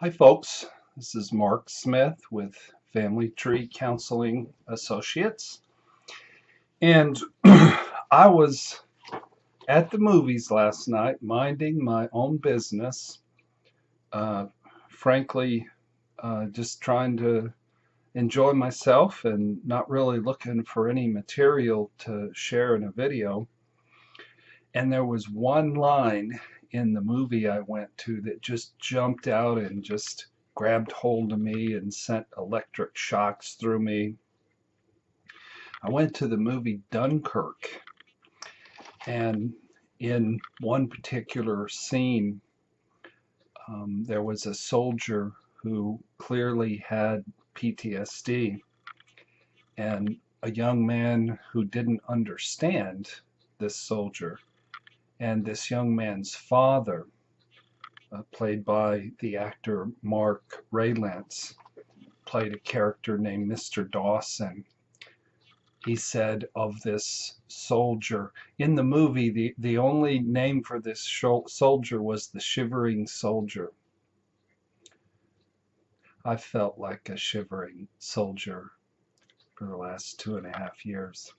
Hi, folks. This is Mark Smith with Family Tree Counseling Associates. And I was at the movies last night, minding my own business, uh, frankly, just trying to enjoy myself and not really looking for any material to share in a video. And there was one line in the movie I went to that just jumped out and just grabbed hold of me and sent electric shocks through me. I went to the movie Dunkirk, and in one particular scene, there was a soldier who clearly had PTSD, and a young man who didn't understand this soldier. And this young man's father, played by the actor Mark Rylance, played a character named Mr. Dawson. He said of this soldier, in the movie, the only name for this soldier was the Shivering Soldier. I felt like a shivering soldier for the last 2.5 years.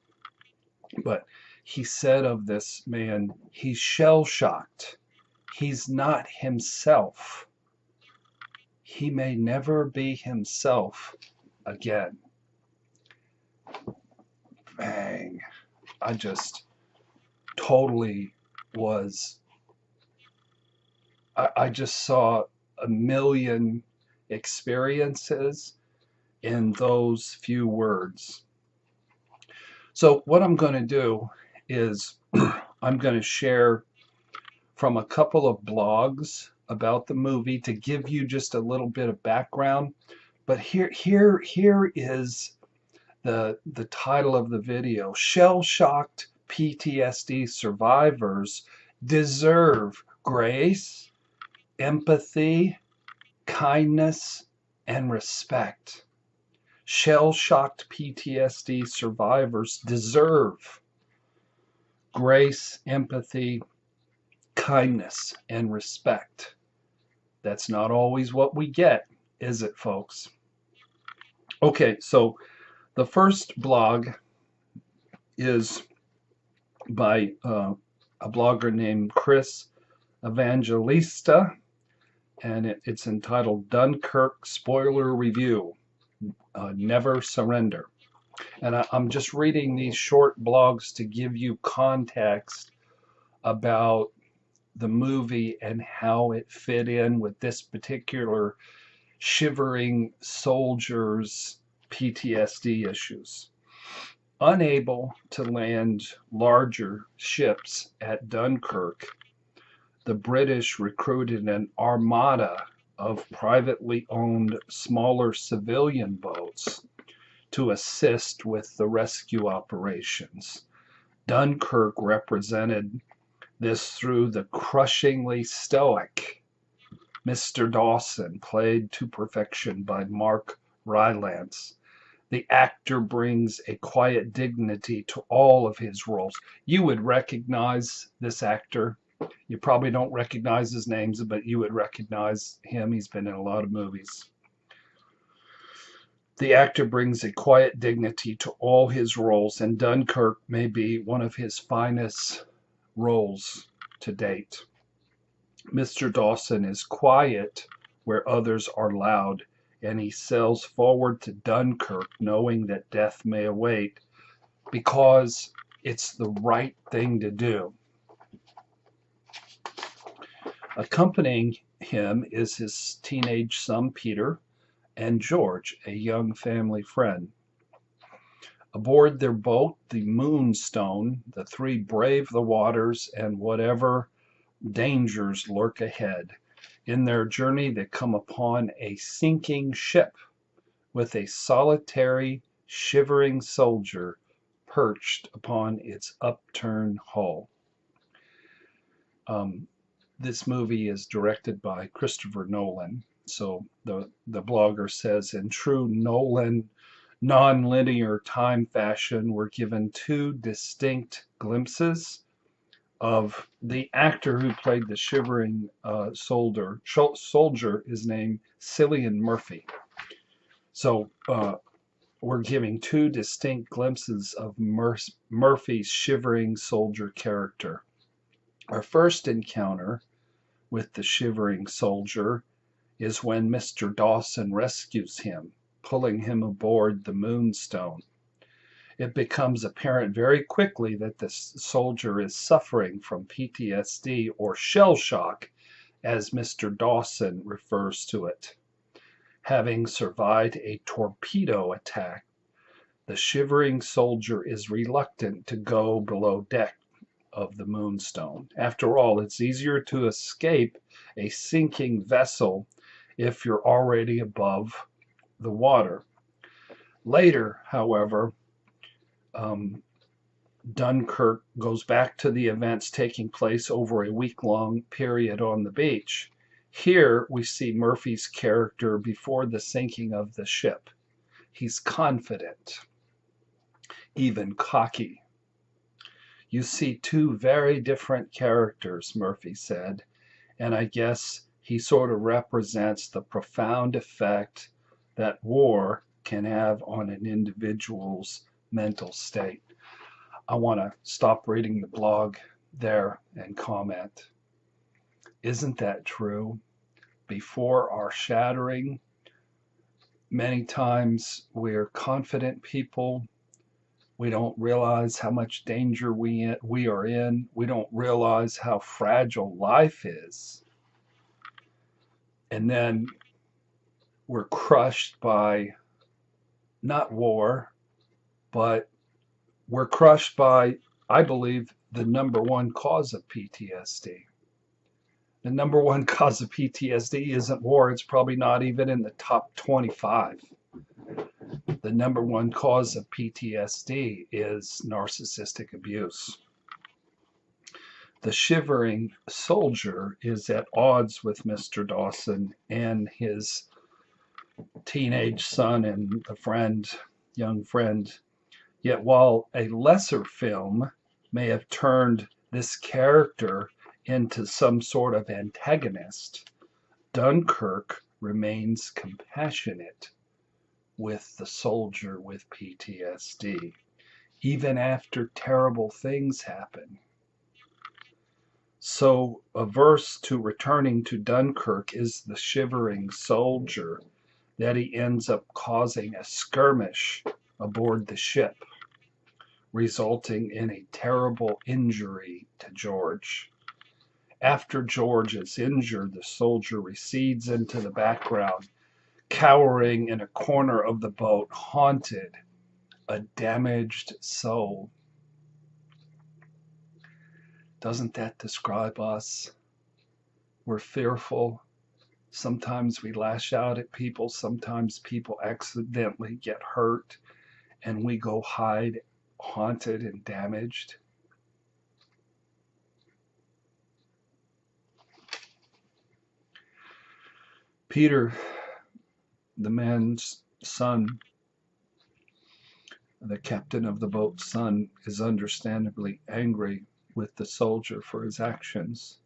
But he said of this man, he's shell-shocked. He's not himself. He may never be himself again. Bang. I just totally was, I just saw a million experiences in those few words. So what I'm going to do is I'm going to share from a couple of blogs about the movie to give you just a little bit of background. But here is the title of the video. Shell-shocked PTSD survivors deserve grace, empathy, kindness, and respect. Shell-shocked PTSD survivors deserve grace, empathy, kindness, and respect. That's not always what we get, is it, folks? Okay, so the first blog is by a blogger named Chris Evangelista, and it's entitled Dunkirk Spoiler Review, Never Surrender. And I'm just reading these short blogs to give you context about the movie and how it fit in with this particular shivering soldier's PTSD issues. Unable to land larger ships at Dunkirk, the British recruited an armada of privately owned smaller civilian boats to assist with the rescue operations. Dunkirk represented this through the crushingly stoic Mr. Dawson, played to perfection by Mark Rylance. The actor brings a quiet dignity to all of his roles. You would recognize this actor. You probably don't recognize his names, but you would recognize him. He's been in a lot of movies. The actor brings a quiet dignity to all his roles, and Dunkirk may be one of his finest roles to date. Mr. Dawson is quiet where others are loud, and he sails forward to Dunkirk knowing that death may await because it's the right thing to do. Accompanying him is his teenage son Peter and George, a young family friend. Aboard their boat, the Moonstone, the three brave the waters and whatever dangers lurk ahead. In their journey, they come upon a sinking ship with a solitary, shivering soldier perched upon its upturned hull. This movie is directed by Christopher Nolan. So the blogger says, in true Nolan non-linear time fashion, we're given two distinct glimpses of the actor who played the shivering soldier is named Cillian Murphy. So we're giving two distinct glimpses of Murphy's shivering soldier character. Our first encounter with the shivering soldier is when Mr. Dawson rescues him, pulling him aboard the Moonstone. It becomes apparent very quickly that the soldier is suffering from PTSD, or shell shock, as Mr. Dawson refers to it. Having survived a torpedo attack, the shivering soldier is reluctant to go below deck of the Moonstone. After all, it's easier to escape a sinking vessel if you're already above the water. Later, however, Dunkirk goes back to the events taking place over a week-long period on the beach. Here we see Murphy's character before the sinking of the ship. He's confident, even cocky. You see two very different characters, Murphy said, and I guess he sort of represents the profound effect that war can have on an individual's mental state. I want to stop reading the blog there and comment. Isn't that true? Before our shattering, many times we're confident people. We don't realize how much danger we are in. We don't realize how fragile life is. And then we're crushed by not war, but we're crushed by, I believe, the number one cause of PTSD. The number one cause of PTSD isn't war. It's probably not even in the top 25. The number one cause of PTSD is narcissistic abuse. The shivering soldier is at odds with Mr. Dawson and his teenage son and young friend. Yet while a lesser film may have turned this character into some sort of antagonist, Dunkirk remains compassionate with the soldier with PTSD, even after terrible things happen. So averse to returning to Dunkirk is the shivering soldier that he ends up causing a skirmish aboard the ship, resulting in a terrible injury to George. After George is injured, the soldier recedes into the background, cowering in a corner of the boat, haunted, a damaged soul. Doesn't that describe us? We're fearful. Sometimes we lash out at people. Sometimes people accidentally get hurt and we go hide, haunted and damaged. Peter, the man's son, the captain of the boat's son, is understandably angry with the soldier for his actions.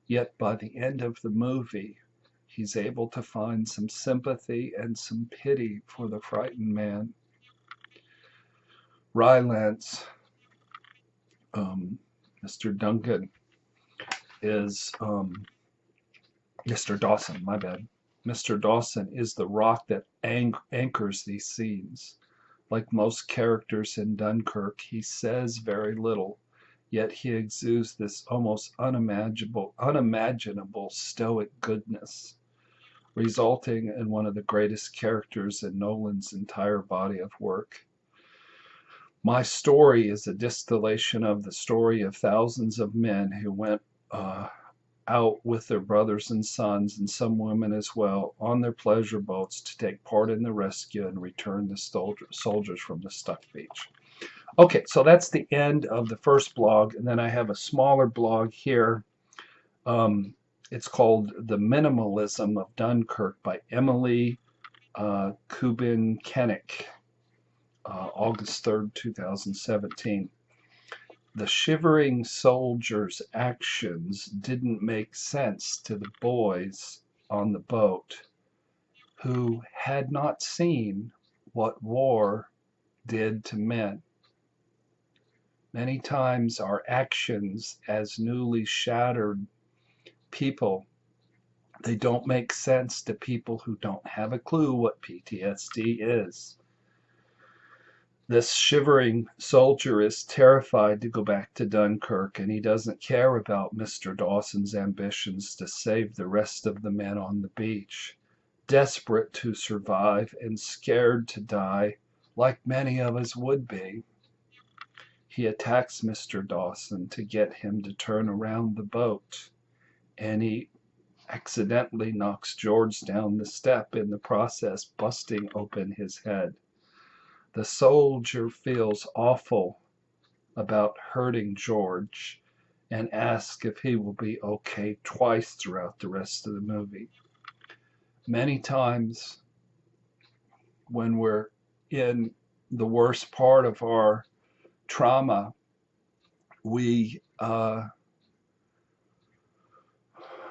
Yet by the end of the movie, he's able to find some sympathy and some pity for the frightened man. Rylance, Mr. Duncan, is Mr. Dawson, my bad. Mr. Dawson is the rock that anchors these scenes. Like most characters in Dunkirk, he says very little, yet he exudes this almost unimaginable stoic goodness, resulting in one of the greatest characters in Nolan's entire body of work. My story is a distillation of the story of thousands of men who went out with their brothers and sons, and some women as well, on their pleasure boats to take part in the rescue and return the soldiers from the stuck beach. Okay, so that's the end of the first blog, and then I have a smaller blog here. It's called The Minimalism of Dunkirk by Emily Kubin-Kennick, August 3rd, 2017. The shivering soldier's actions didn't make sense to the boys on the boat, who had not seen what war did to men. Many times our actions as newly shattered people, they don't make sense to people who don't have a clue what PTSD is. This shivering soldier is terrified to go back to Dunkirk, and he doesn't care about Mr. Dawson's ambitions to save the rest of the men on the beach. Desperate to survive and scared to die, like many of us would be, he attacks Mr. Dawson to get him to turn around the boat, and he accidentally knocks George down the step, in the process busting open his head. The soldier feels awful about hurting George and asks if he will be okay twice throughout the rest of the movie. Many times when we're in the worst part of our trauma, we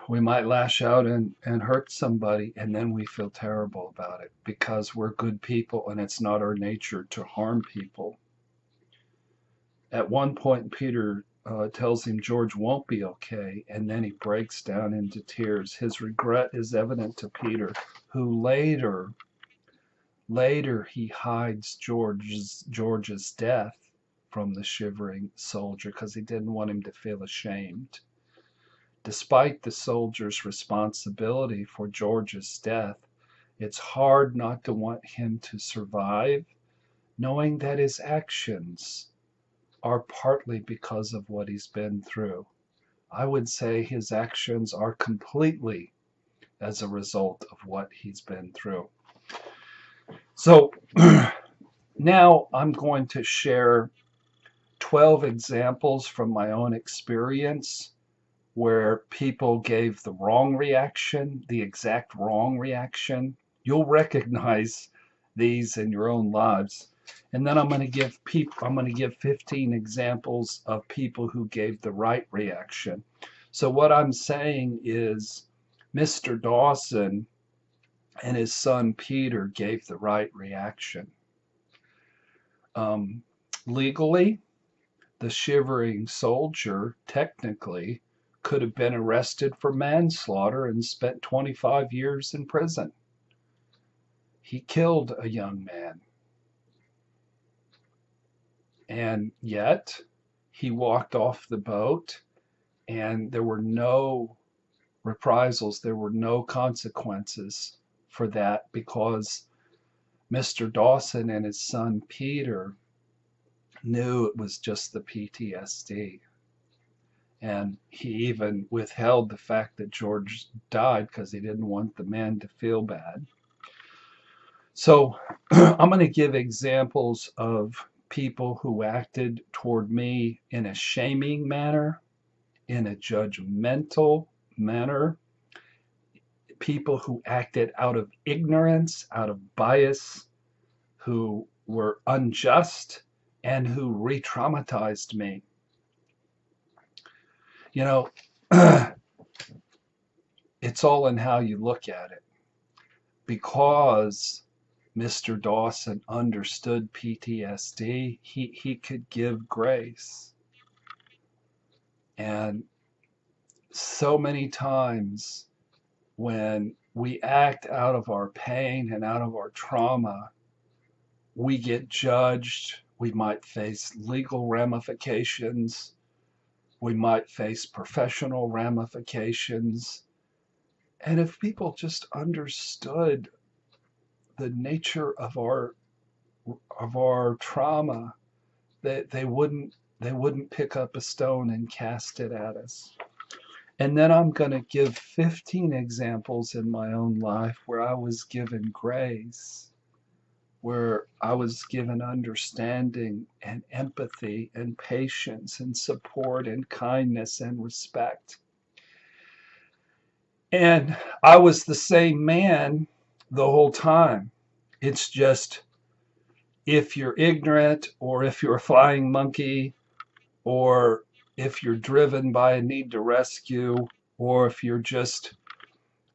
might lash out and hurt somebody, and then we feel terrible about it because we're good people and it's not our nature to harm people. At one point, Peter tells him George won't be okay, and then he breaks down into tears. His regret is evident to Peter, who later he hides George's death from the shivering soldier because he didn't want him to feel ashamed. Despite the soldier's responsibility for George's death, it's hard not to want him to survive, knowing that his actions are partly because of what he's been through. I would say his actions are completely as a result of what he's been through. So now I'm going to share 12 examples from my own experience where people gave the wrong reaction, the exact wrong reaction. You'll recognize these in your own lives. And then I'm going to give 15 examples of people who gave the right reaction. So what I'm saying is Mr. Dawson and his son Peter gave the right reaction. Legally, the shivering soldier technically could have been arrested for manslaughter and spent 25 years in prison. He killed a young man. And yet, he walked off the boat, and there were no reprisals, there were no consequences for that, because Mr. Dawson and his son Peter knew it was just the PTSD. And he even withheld the fact that George died because he didn't want the man to feel bad. So I'm going to give examples of people who acted toward me in a shaming manner, in a judgmental manner, people who acted out of ignorance, out of bias, who were unjust, and who re-traumatized me. You know, it's all in how you look at it. Because Mr. Dawson understood PTSD, he could give grace. And so many times when we act out of our pain and out of our trauma, we get judged. We might face legal ramifications. We might face professional ramifications. And if people just understood the nature of our trauma, they wouldn't pick up a stone and cast it at us. And then I'm going to give 15 examples in my own life where I was given grace, where I was given understanding and empathy and patience and support and kindness and respect. And I was the same man the whole time. It's just, if you're ignorant, or if you're a flying monkey, or if you're driven by a need to rescue, or if you're just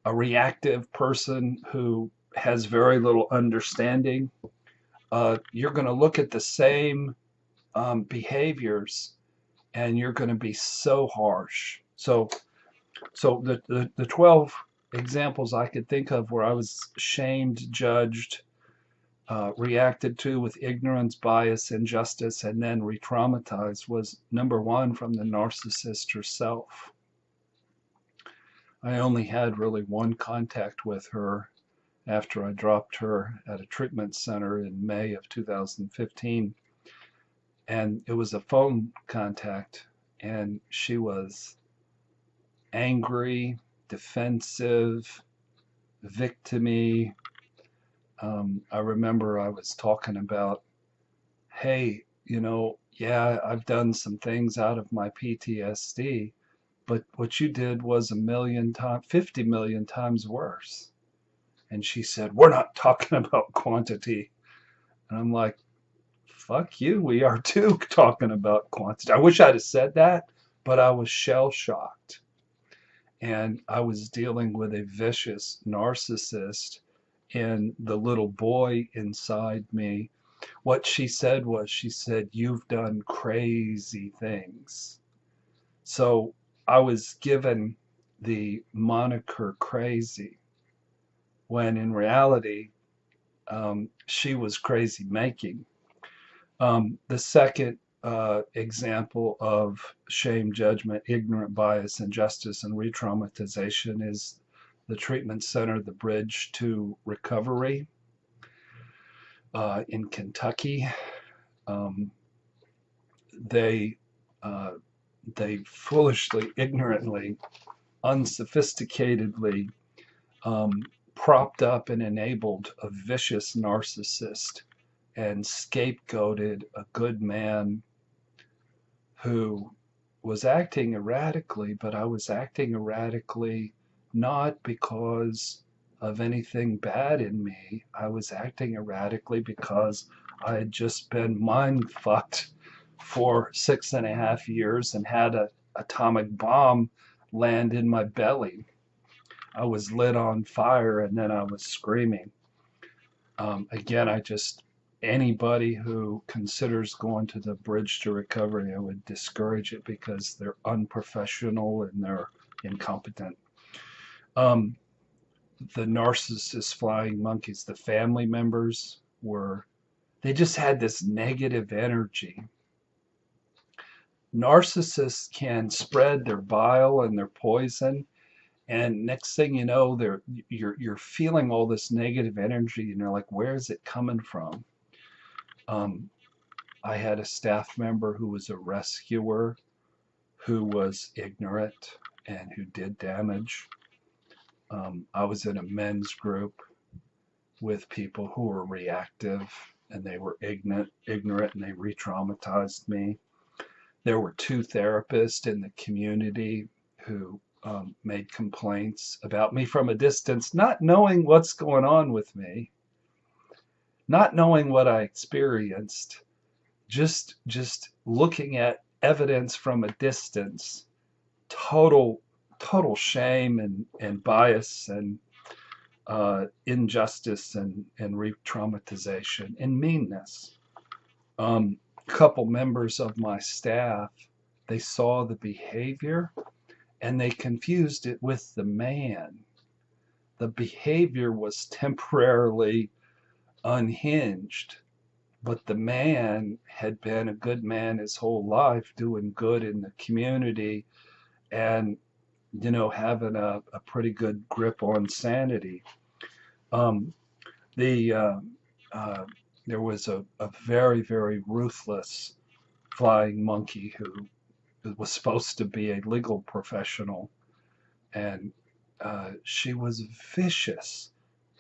a reactive person who has very little understanding, you're going to look at the same behaviors and you're going to be so harsh. So the 12 examples I could think of where I was shamed, judged, reacted to with ignorance, bias, injustice, and then re-traumatized was number one from the narcissist herself. I only had really one contact with her after I dropped her at a treatment center in May of 2015. And it was a phone contact, and she was angry, defensive, victimy. I remember I was talking about, hey, yeah, I've done some things out of my PTSD, but what you did was 50 million times worse. And she said, we're not talking about quantity. And I'm like, fuck you, we are too talking about quantity. I wish I'd have said that, but I was shell shocked. And I was dealing with a vicious narcissist and the little boy inside me. What she said was, she said, you've done crazy things. So I was given the moniker crazy, when in reality, she was crazy making. The second example of shame, judgment, ignorant bias, injustice, and re-traumatization is the treatment center, the Bridge to Recovery in Kentucky. Um, they they foolishly, ignorantly, unsophisticatedly propped up and enabled a vicious narcissist and scapegoated a good man who was acting erratically, but I was acting erratically not because of anything bad in me. I was acting erratically because I had just been mind fucked for 6.5 years and had an atomic bomb land in my belly. I was lit on fire and then I was screaming. Again, anybody who considers going to the Bridge to Recovery, I would discourage it because they're unprofessional and they're incompetent. The narcissist flying monkeys, the family members they just had this negative energy. Narcissists can spread their bile and their poison, and next thing you know, you're feeling all this negative energy, and you're like, where is it coming from? I had a staff member who was a rescuer, who was ignorant and who did damage. I was in a men's group with people who were reactive and they were ignorant and they re-traumatized me. There were two therapists in the community who made complaints about me from a distance, not knowing what's going on with me, not knowing what I experienced, just looking at evidence from a distance. Total shame and bias and injustice and re-traumatization and meanness. A couple members of my staff, they saw the behavior and they confused it with the man. The behavior was temporarily unhinged, but the man had been a good man his whole life, doing good in the community and having a pretty good grip on sanity. There was a very, very ruthless flying monkey who was supposed to be a legal professional, and she was vicious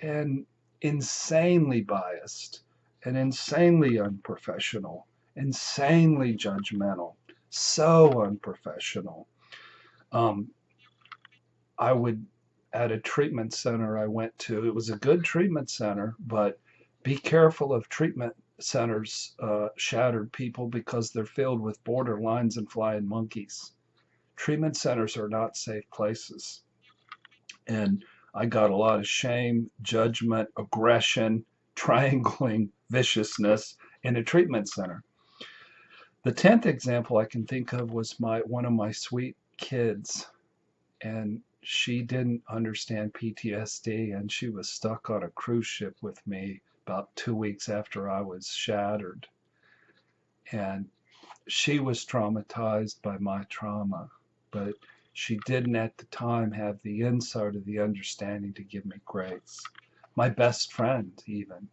and insanely biased and insanely unprofessional, insanely judgmental, so unprofessional. I would, at a treatment center I went to, it was a good treatment center, but be careful of treatment centers shattered people because they're filled with borderlines and flying monkeys. Treatment centers are not safe places. And I got a lot of shame, judgment, aggression, triangling viciousness in a treatment center. The 10th example I can think of was one of my sweet kids, and she didn't understand PTSD, and she was stuck on a cruise ship with me about 2 weeks after I was shattered. And she was traumatized by my trauma, but she didn't at the time have the insight or the understanding to give me grace. My best friend, even,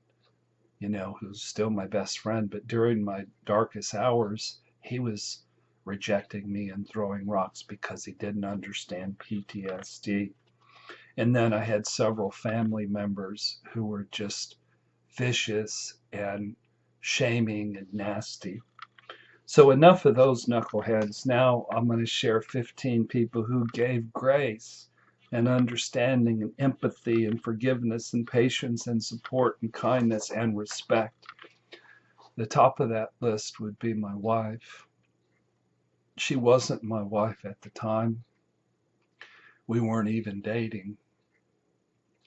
who's still my best friend, but during my darkest hours, he was rejecting me and throwing rocks because he didn't understand PTSD. And then I had several family members who were just vicious and shaming and nasty. So enough of those knuckleheads. Now I'm going to share 15 people who gave grace and understanding and empathy and forgiveness and patience and support and kindness and respect. The top of that list would be my wife. She wasn't my wife at the time. We weren't even dating.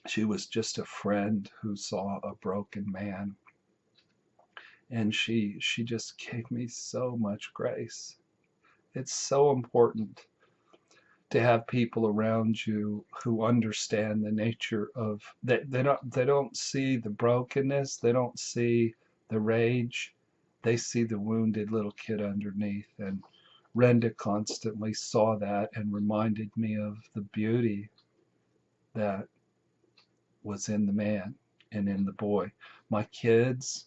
She was just a friend who saw a broken man. And she just gave me so much grace. It's so important to have people around you who understand the nature of they don't see the brokenness, they don't see the rage, they see the wounded little kid underneath. And Renda constantly saw that and reminded me of the beauty that was in the man and in the boy. My kids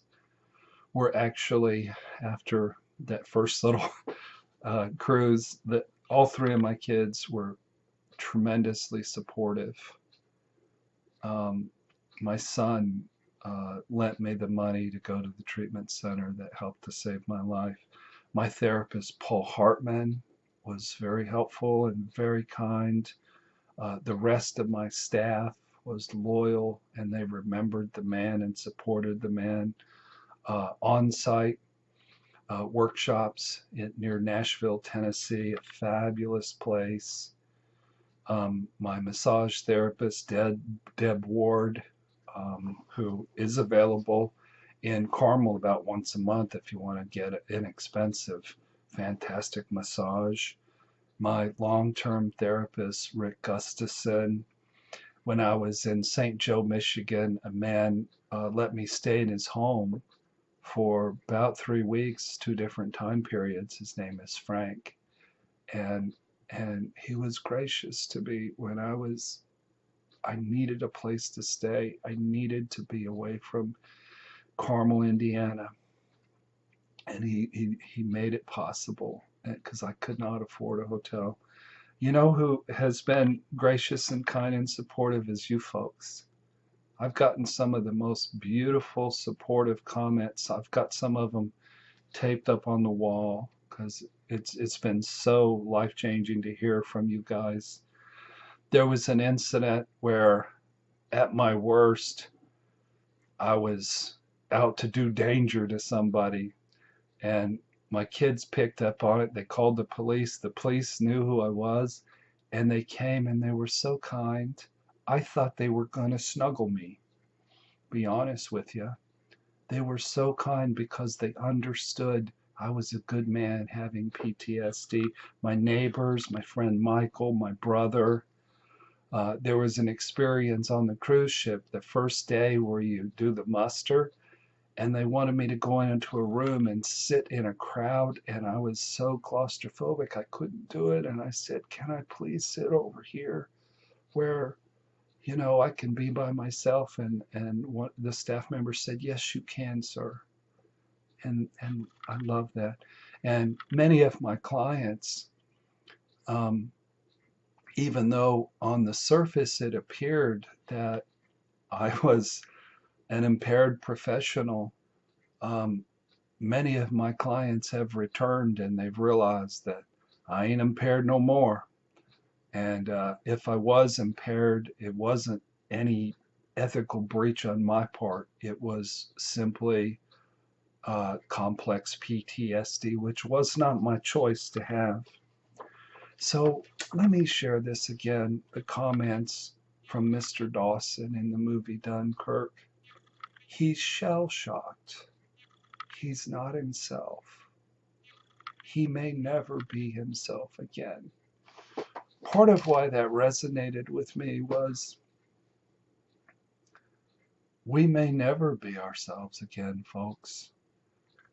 were actually, after that first little cruise, that all three of my kids were tremendously supportive. My son lent me the money to go to the treatment center that helped to save my life. My therapist, Paul Hartman, was very helpful and very kind. The rest of my staff was loyal, and they remembered the man and supported the man. On-site workshops near Nashville, Tennessee, a fabulous place. My massage therapist, Deb Ward, who is available in Carmel about once a month if you want to get an inexpensive, fantastic massage. My long-term therapist, Rick Gustafson. When I was in St. Joe, Michigan, a man let me stay in his home for about 3 weeks, 2 different time periods. His name is Frank. And he was gracious to me when I needed a place to stay. I needed to be away from Carmel, Indiana. And he made it possible because I could not afford a hotel. You know who has been gracious and kind and supportive is you folks. I've gotten some of the most beautiful, supportive comments. I've got some of them taped up on the wall because it's been so life-changing to hear from you guys. There was an incident where at my worst, I was out to do danger to somebody, and my kids picked up on it. They called the police. The police knew who I was, and they came and they were so kind. I thought they were going to snuggle me, be honest with you. They were so kind because they understood I was a good man having PTSD. My neighbors, my friend Michael, my brother. There was an experience on the cruise ship the first day where you do the muster, and they wanted me to go into a room and sit in a crowd, and I was so claustrophobic I couldn't do it. And I said, can I please sit over here where I can be by myself? And the staff member said, yes, you can, sir. And I love that. And many of my clients, even though on the surface it appeared that I was an impaired professional, many of my clients have returned and they've realized that I ain't impaired no more. And if I was impaired, it wasn't any ethical breach on my part. It was simply complex PTSD, which was not my choice to have. So let me share this again, the comments from Mr. Dawson in the movie Dunkirk. He's shell-shocked. He's not himself. He may never be himself again. Part of why that resonated with me was we may never be ourselves again, folks.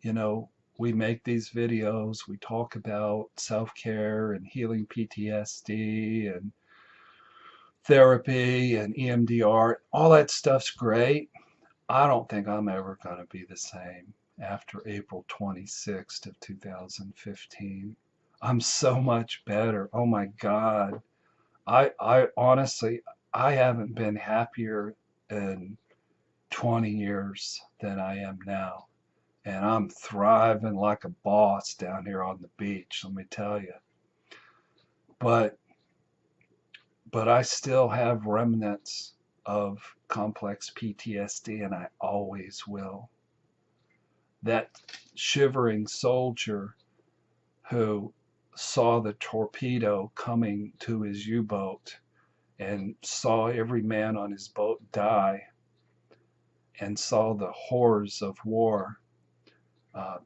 You know, we make these videos, we talk about self-care and healing PTSD and therapy and EMDR. All that stuff's great. I don't think I'm ever going to be the same after April 26th of 2015. I'm so much better. Oh my God. I honestly, I haven't been happier in 20 years than I am now. And I'm thriving like a boss down here on the beach, let me tell you. But I still have remnants of complex PTSD, and I always will. That shivering soldier who saw the torpedo coming to his U-boat and saw every man on his boat die and saw the horrors of war,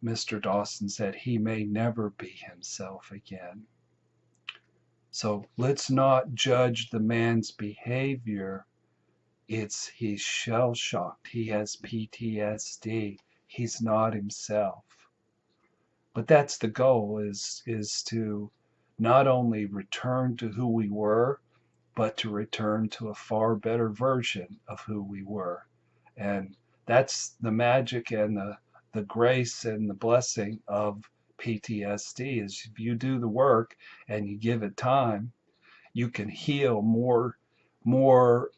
Mr. Dawson said he may never be himself again. So let's not judge the man's behavior. He's shell-shocked. He has PTSD. He's not himself. But that's the goal, is to not only return to who we were, but to return to a far better version of who we were. And that's the magic and the grace and the blessing of PTSD, is if you do the work and you give it time, you can heal more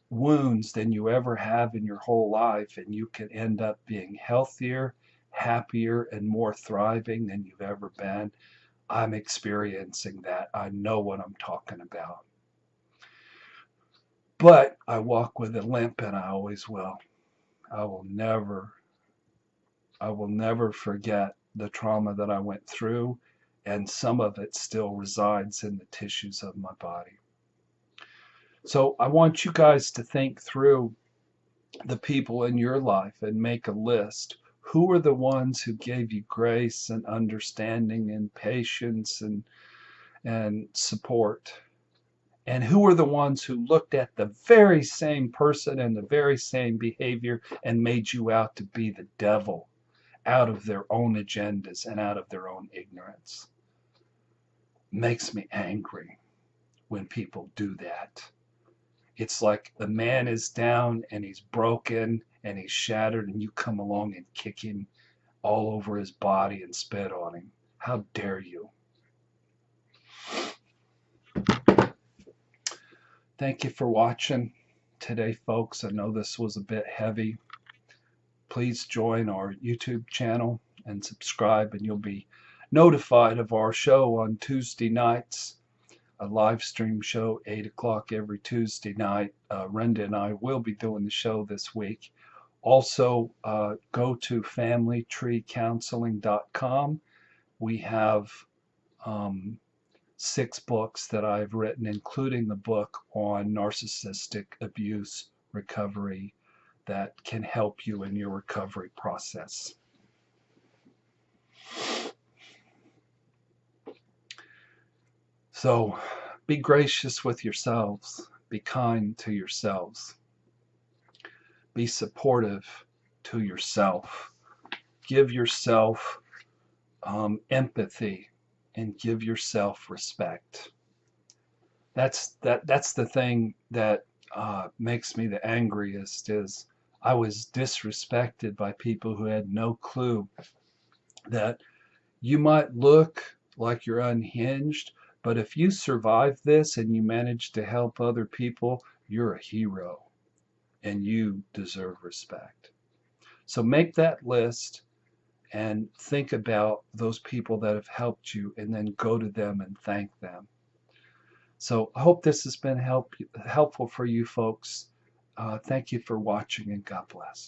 wounds than you ever have in your whole life, and you can end up being healthier, happier, and more thriving than you've ever been. I'm experiencing that. I know what I'm talking about. But I walk with a limp, and I always will. I will never forget the trauma that I went through, and some of it still resides in the tissues of my body. So I want you guys to think through the people in your life and make a list. Who are the ones who gave you grace and understanding and patience and support? And who are the ones who looked at the very same person and the very same behavior and made you out to be the devil, out of their own agendas and out of their own ignorance? Makes me angry when people do that. It's like the man is down and he's broken and he's shattered, and you come along and kick him all over his body and spit on him. How dare you? Thank you for watching today, folks. I know this was a bit heavy. Please join our YouTube channel and subscribe, and you'll be notified of our show on Tuesday nights, a live stream show, 8 o'clock every Tuesday night. Renda and I will be doing the show this week. Also, go to familytreecounseling.com. We have 6 books that I've written, including the book on narcissistic abuse recovery, that can help you in your recovery process. So be gracious with yourselves. Be kind to yourselves. Be supportive to yourself. Give yourself empathy, and give yourself respect. That's the thing that makes me the angriest, is I was disrespected by people who had no clue that you might look like you're unhinged, but if you survive this and you manage to help other people, you're a hero and you deserve respect. So make that list and think about those people that have helped you, and then go to them and thank them. So I hope this has been helpful for you folks. Thank you for watching, and God bless.